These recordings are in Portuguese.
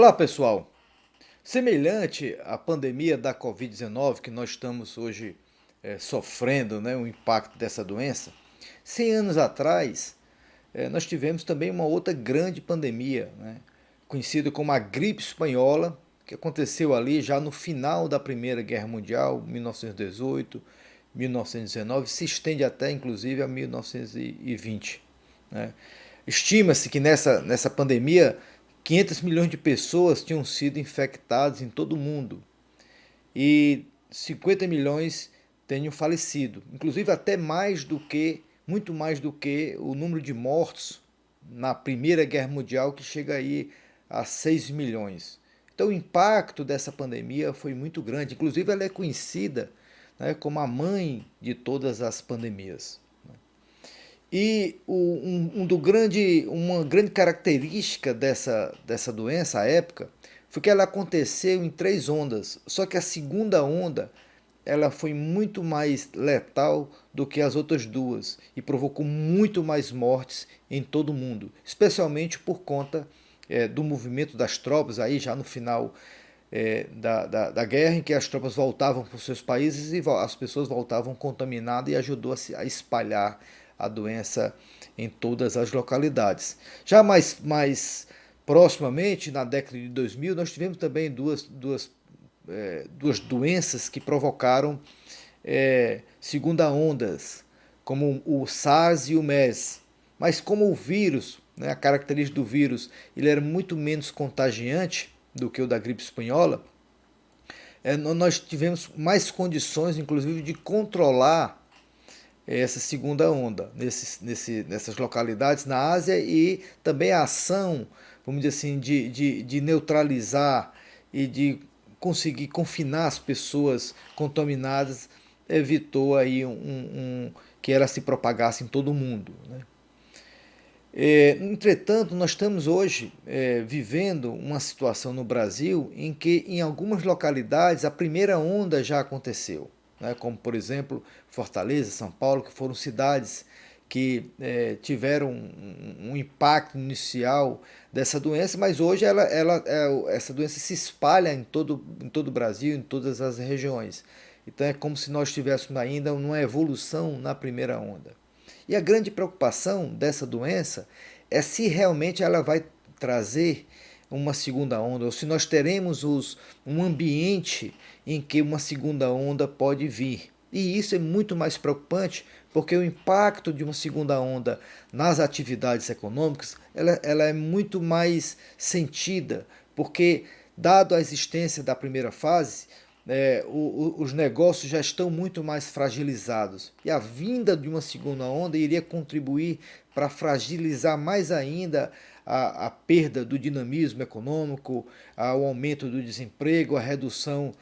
Olá, pessoal. Semelhante à pandemia da Covid-19 que nós estamos hoje sofrendo, né, o impacto dessa doença, 100 anos atrás nós tivemos também uma outra grande pandemia, né, conhecida como a gripe espanhola, que aconteceu ali já no final da Primeira Guerra Mundial, 1918, 1919, se estende até inclusive a 1920. Né? Estima-se que nessa pandemia 500 milhões de pessoas tinham sido infectadas em todo o mundo e 50 milhões tenham falecido, inclusive até muito mais do que o número de mortos na Primeira Guerra Mundial, que chega aí a 6 milhões. Então o impacto dessa pandemia foi muito grande, inclusive ela é conhecida, né, como a mãe de todas as pandemias. E uma grande característica dessa doença à época foi que ela aconteceu em três ondas. Só que a segunda onda ela foi muito mais letal do que as outras duas e provocou muito mais mortes em todo o mundo, especialmente por conta do movimento das tropas aí já no final da guerra, em que as tropas voltavam para os seus países e as pessoas voltavam contaminadas e ajudou a espalhar a doença em todas as localidades. Já mais proximamente, na década de 2000, nós tivemos também duas doenças que provocaram segunda ondas, como o SARS e o MERS. Mas como o vírus, né, a característica do vírus, ele era muito menos contagiante do que o da gripe espanhola, nós tivemos mais condições, inclusive, de controlar essa segunda onda nessas localidades na Ásia e também a ação, vamos dizer assim, de neutralizar e de conseguir confinar as pessoas contaminadas evitou aí que ela se propagasse em todo o mundo. Né? Entretanto, nós estamos hoje vivendo uma situação no Brasil em que, em algumas localidades, a primeira onda já aconteceu, né? Como, por exemplo, Fortaleza, São Paulo, que foram cidades que tiveram um impacto inicial dessa doença, mas hoje essa doença se espalha em todo o Brasil, em todas as regiões. Então é como se nós estivéssemos ainda numa evolução na primeira onda. E a grande preocupação dessa doença é se realmente ela vai trazer uma segunda onda, ou se nós teremos um ambiente em que uma segunda onda pode vir. E isso é muito mais preocupante porque o impacto de uma segunda onda nas atividades econômicas ela é muito mais sentida, porque, dado a existência da primeira fase, os negócios já estão muito mais fragilizados. E a vinda de uma segunda onda iria contribuir para fragilizar mais ainda a perda do dinamismo econômico, o aumento do desemprego, a redução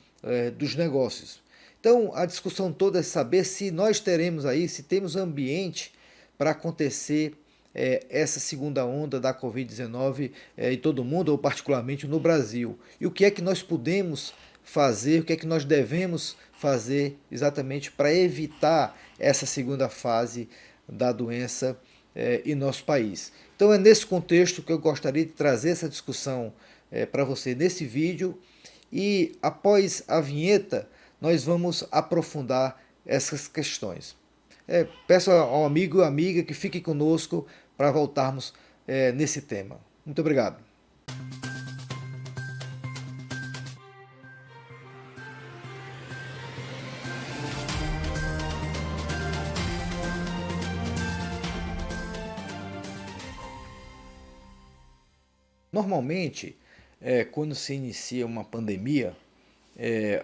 dos negócios. Então, a discussão toda é saber se nós teremos aí, se temos ambiente para acontecer essa segunda onda da Covid-19 em todo o mundo, ou particularmente no Brasil. E o que é que nós podemos fazer, o que é que nós devemos fazer exatamente para evitar essa segunda fase da doença em nosso país. Então é nesse contexto que eu gostaria de trazer essa discussão para você nesse vídeo e após a vinheta nós vamos aprofundar essas questões. Peço ao amigo e amiga que fique conosco para voltarmos nesse tema. Muito obrigado. Normalmente, quando se inicia uma pandemia,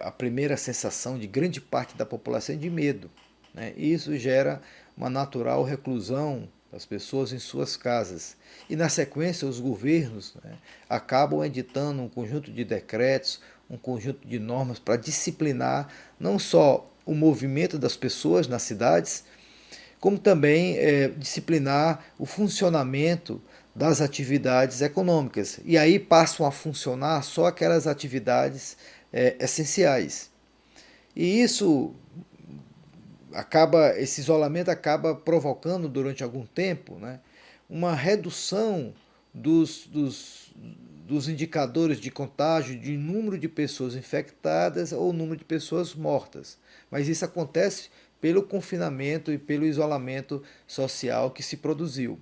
a primeira sensação de grande parte da população é de medo. Né? E isso gera uma natural reclusão das pessoas em suas casas. E, na sequência, os governos, né, acabam editando um conjunto de decretos, um conjunto de normas para disciplinar não só o movimento das pessoas nas cidades, como também disciplinar o funcionamento das atividades econômicas. E aí passam a funcionar só aquelas atividades essenciais. E esse isolamento acaba provocando durante algum tempo, né, uma redução dos dos indicadores de contágio, de número de pessoas infectadas ou número de pessoas mortas. Mas isso acontece pelo confinamento e pelo isolamento social que se produziu.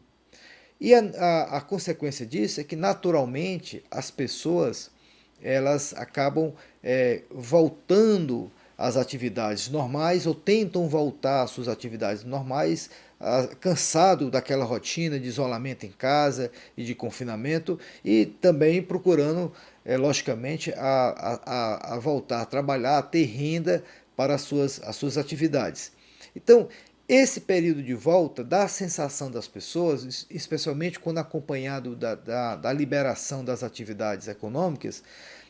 E a consequência disso é que, naturalmente, as pessoas elas acabam voltando às atividades normais ou tentam voltar às suas atividades normais, cansado daquela rotina de isolamento em casa e de confinamento, e também procurando, logicamente, a voltar a trabalhar, a ter renda para as suas atividades. Então, esse período de volta dá a sensação das pessoas, especialmente quando acompanhado da liberação das atividades econômicas,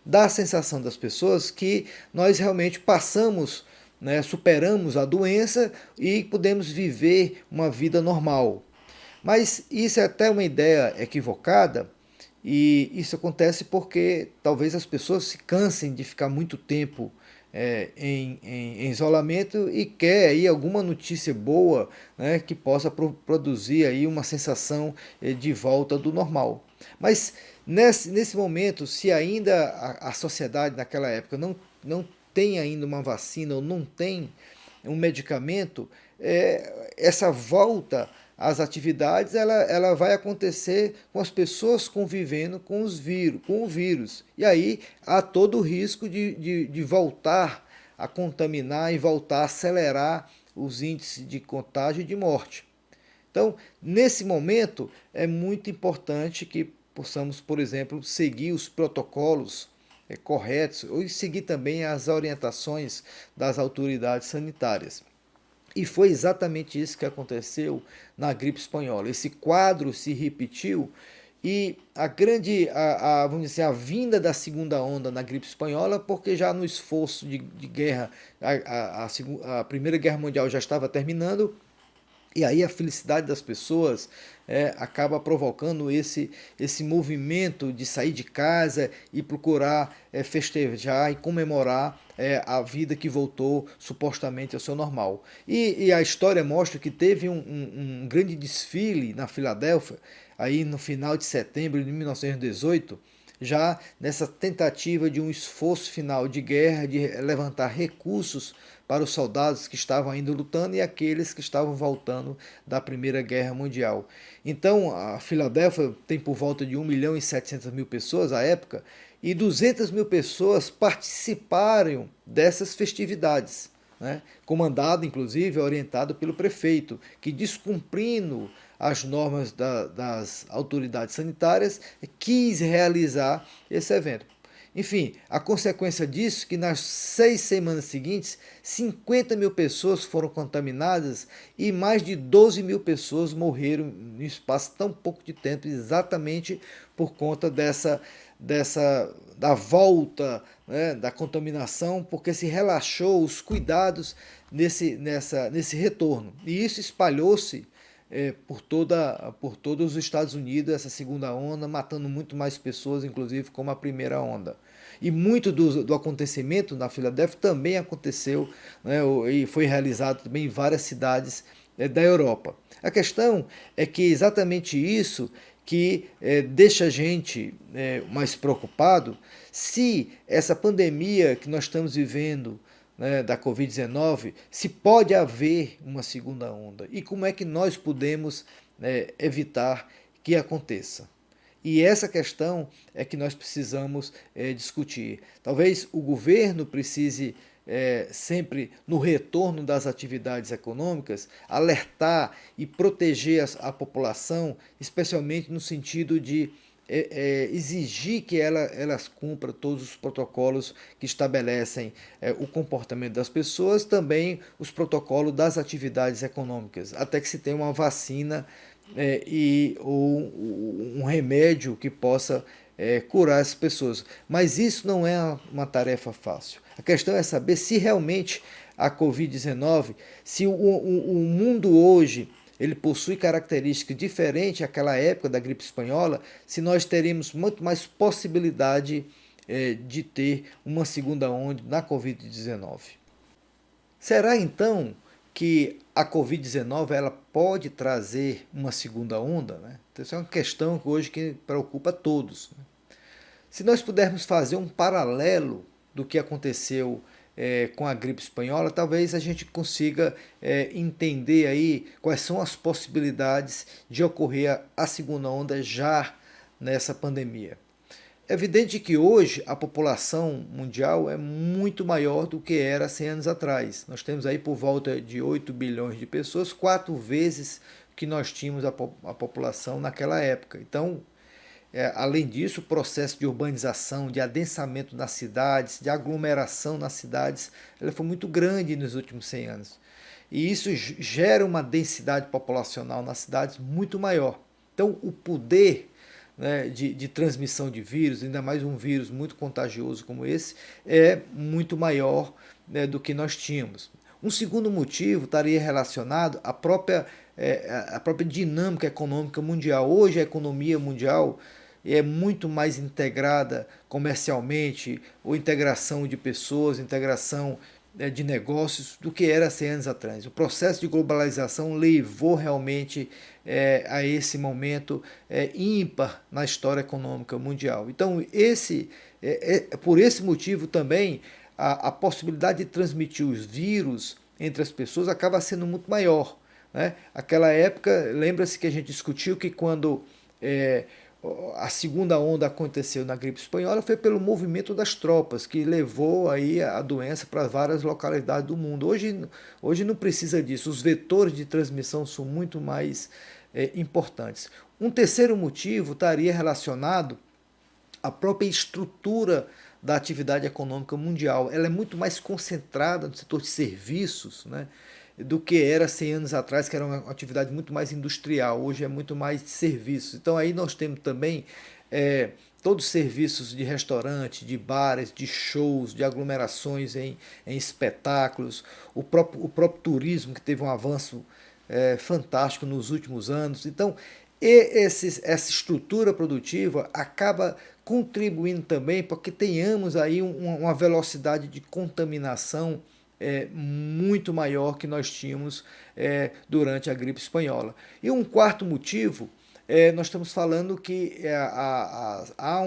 dá a sensação das pessoas que nós realmente passamos, né, superamos a doença e podemos viver uma vida normal. Mas isso é até uma ideia equivocada, e isso acontece porque talvez as pessoas se cansem de ficar muito tempo em isolamento e quer aí alguma notícia boa, né, que possa produzir aí uma sensação de volta do normal. Mas nesse momento, se ainda a sociedade naquela época não tem ainda uma vacina ou não tem um medicamento, essa volta às atividades ela vai acontecer com as pessoas convivendo com com o vírus. E aí há todo o risco de voltar a contaminar e voltar a acelerar os índices de contágio e de morte. Então, nesse momento, é muito importante que possamos, por exemplo, seguir os protocolos corretos ou seguir também as orientações das autoridades sanitárias. E foi exatamente isso que aconteceu na gripe espanhola. Esse quadro se repetiu e vamos dizer, a vinda da segunda onda na gripe espanhola, porque já no esforço de guerra, a Primeira Guerra Mundial já estava terminando, e aí a felicidade das pessoas acaba provocando esse movimento de sair de casa e procurar festejar e comemorar a vida que voltou supostamente ao seu normal. E a história mostra que teve um grande desfile na Filadélfia, aí no final de setembro de 1918, já nessa tentativa de um esforço final de guerra, de levantar recursos para os soldados que estavam ainda lutando e aqueles que estavam voltando da Primeira Guerra Mundial. Então, a Filadélfia tem por volta de 1.700.000 pessoas à época, e 200.000 pessoas participaram dessas festividades, né? Comandado, inclusive, orientado pelo prefeito, que, descumprindo as normas das autoridades sanitárias, quis realizar esse evento. Enfim, a consequência disso é que nas 6 semanas seguintes, 50.000 pessoas foram contaminadas e mais de 12.000 pessoas morreram em espaço tão pouco de tempo, exatamente por conta da volta, né, da contaminação, porque se relaxou os cuidados nesse retorno. E isso espalhou-se por todos os Estados Unidos, essa segunda onda, matando muito mais pessoas, inclusive, como a primeira onda. E muito do acontecimento na Filadélfia também aconteceu, né, e foi realizado também em várias cidades da Europa. A questão é que exatamente isso que deixa a gente mais preocupado, se essa pandemia que nós estamos vivendo, né, da Covid-19, se pode haver uma segunda onda e como é que nós podemos evitar que aconteça. E essa questão é que nós precisamos discutir. Talvez o governo precise, sempre no retorno das atividades econômicas, alertar e proteger a população, especialmente no sentido de exigir que elas cumpram todos os protocolos que estabelecem o comportamento das pessoas, também os protocolos das atividades econômicas, até que se tenha uma vacina ou um remédio que possa curar as pessoas. Mas isso não é uma tarefa fácil. A questão é saber se realmente a Covid-19, se o mundo hoje ele possui características diferentes àquela época da gripe espanhola, se nós teremos muito mais possibilidade de ter uma segunda onda na Covid-19. Será então que a Covid-19 ela pode trazer uma segunda onda? Né? Então, essa é uma questão hoje que preocupa todos. Né? Se nós pudermos fazer um paralelo do que aconteceu com a gripe espanhola, talvez a gente consiga entender aí quais são as possibilidades de ocorrer a segunda onda já nessa pandemia. É evidente que hoje a população mundial é muito maior do que era 100 anos atrás. Nós temos aí por volta de 8 bilhões de pessoas, 4 vezes que nós tínhamos a população naquela época. Então, além disso, o processo de urbanização, de adensamento nas cidades, de aglomeração nas cidades, ela foi muito grande nos últimos 100 anos. E isso gera uma densidade populacional nas cidades muito maior. Então, o poder, né, de transmissão de vírus, ainda mais um vírus muito contagioso como esse, é muito maior, né, do que nós tínhamos. Um segundo motivo estaria relacionado à própria dinâmica econômica mundial. Hoje a economia mundial é muito mais integrada comercialmente, ou integração de pessoas, integração de negócios, do que era 100 anos atrás. O processo de globalização levou realmente a esse momento ímpar na história econômica mundial. Então, por esse motivo também, a possibilidade de transmitir os vírus entre as pessoas acaba sendo muito maior, né? Aquela época, lembra-se que a gente discutiu que quando a segunda onda aconteceu na gripe espanhola, foi pelo movimento das tropas, que levou aí a doença para várias localidades do mundo. Hoje não precisa disso, os vetores de transmissão são muito mais importantes. Um terceiro motivo estaria relacionado à própria estrutura da atividade econômica mundial. Ela é muito mais concentrada no setor de serviços, né, do que era 100 anos atrás, que era uma atividade muito mais industrial. Hoje é muito mais de serviços. Então aí nós temos também todos os serviços de restaurante, de bares, de shows, de aglomerações em espetáculos, o próprio turismo, que teve um avanço fantástico nos últimos anos. Então, essa estrutura produtiva acaba contribuindo também para que tenhamos aí uma velocidade de contaminação muito maior que nós tínhamos durante a gripe espanhola. E um quarto motivo, nós estamos falando que há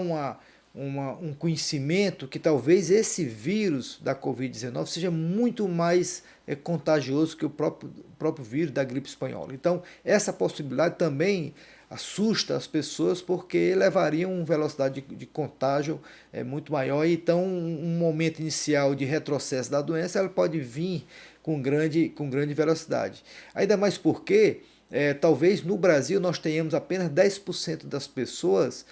um conhecimento que talvez esse vírus da Covid-19 seja muito mais contagioso que o próprio vírus da gripe espanhola. Então, essa possibilidade também assusta as pessoas, porque levaria uma velocidade de contágio muito maior. Então, um momento inicial de retrocesso da doença, ela pode vir com grande velocidade. Ainda mais porque talvez no Brasil nós tenhamos apenas 10% das pessoas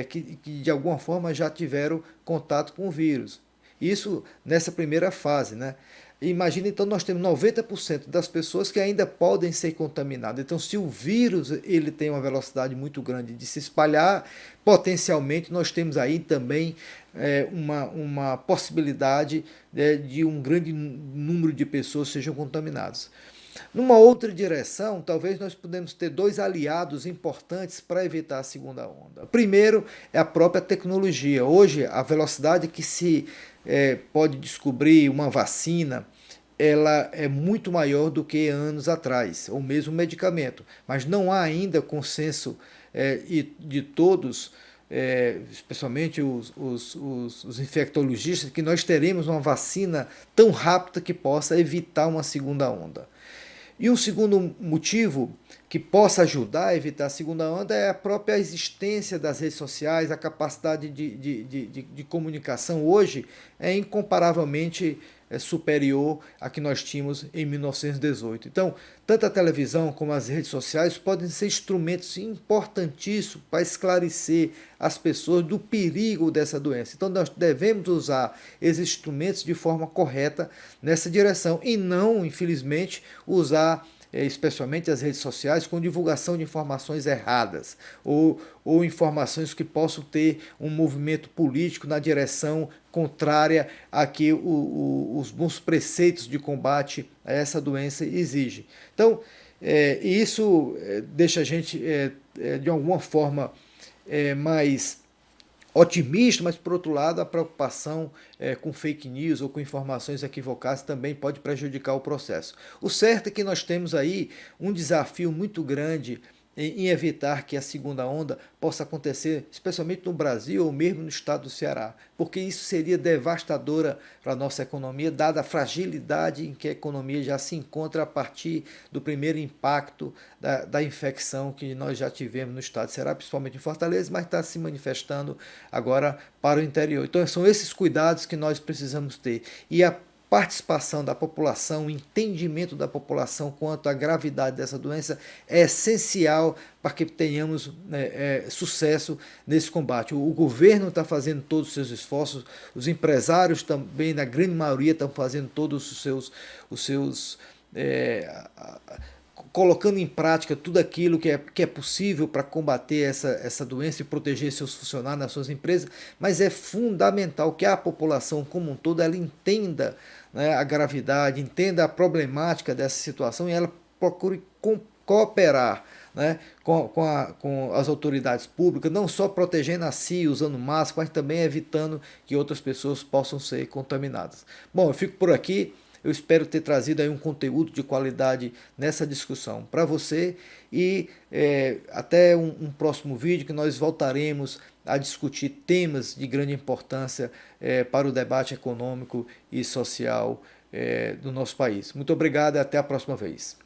que de alguma forma já tiveram contato com o vírus. Isso nessa primeira fase, né? Imagina, então, nós temos 90% das pessoas que ainda podem ser contaminadas. Então, se o vírus ele tem uma velocidade muito grande de se espalhar, potencialmente nós temos aí também uma possibilidade de um grande número de pessoas sejam contaminadas. Numa outra direção, talvez nós podemos ter dois aliados importantes para evitar a segunda onda. O primeiro é a própria tecnologia. Hoje, a velocidade que se pode descobrir uma vacina, ela é muito maior do que anos atrás, ou mesmo medicamento. Mas não há ainda consenso de todos, especialmente os infectologistas, que nós teremos uma vacina tão rápida que possa evitar uma segunda onda. E um segundo motivo que possa ajudar a evitar a segunda onda é a própria existência das redes sociais. A capacidade de comunicação hoje é incomparavelmente superior à que nós tínhamos em 1918. Então, tanto a televisão como as redes sociais podem ser instrumentos importantíssimos para esclarecer as pessoas do perigo dessa doença. Então, nós devemos usar esses instrumentos de forma correta nessa direção e não, infelizmente, usar especialmente as redes sociais, com divulgação de informações erradas ou informações que possam ter um movimento político na direção contrária a que os bons preceitos de combate a essa doença exigem. Então, isso deixa a gente, de alguma forma, mais otimista, mas por outro lado a preocupação com fake news ou com informações equivocadas também pode prejudicar o processo. O certo é que nós temos aí um desafio muito grande em evitar que a segunda onda possa acontecer, especialmente no Brasil ou mesmo no estado do Ceará, porque isso seria devastadora para a nossa economia, dada a fragilidade em que a economia já se encontra a partir do primeiro impacto da infecção que nós já tivemos no estado do Ceará, principalmente em Fortaleza, mas está se manifestando agora para o interior. Então são esses cuidados que nós precisamos ter. E a participação da população, o entendimento da população quanto à gravidade dessa doença é essencial para que tenhamos sucesso nesse combate. O governo está fazendo todos os seus esforços, os empresários também, na grande maioria, estão fazendo todos os seus colocando em prática tudo aquilo que é possível para combater essa doença e proteger seus funcionários nas suas empresas, mas é fundamental que a população como um todo ela entenda, né, a gravidade, entenda a problemática dessa situação e ela procure cooperar, né, com as autoridades públicas, não só protegendo a si, usando máscara, mas também evitando que outras pessoas possam ser contaminadas. Bom, eu fico por aqui. Eu espero ter trazido aí um conteúdo de qualidade nessa discussão para você e até um próximo vídeo que nós voltaremos a discutir temas de grande importância para o debate econômico e social do nosso país. Muito obrigado e até a próxima vez.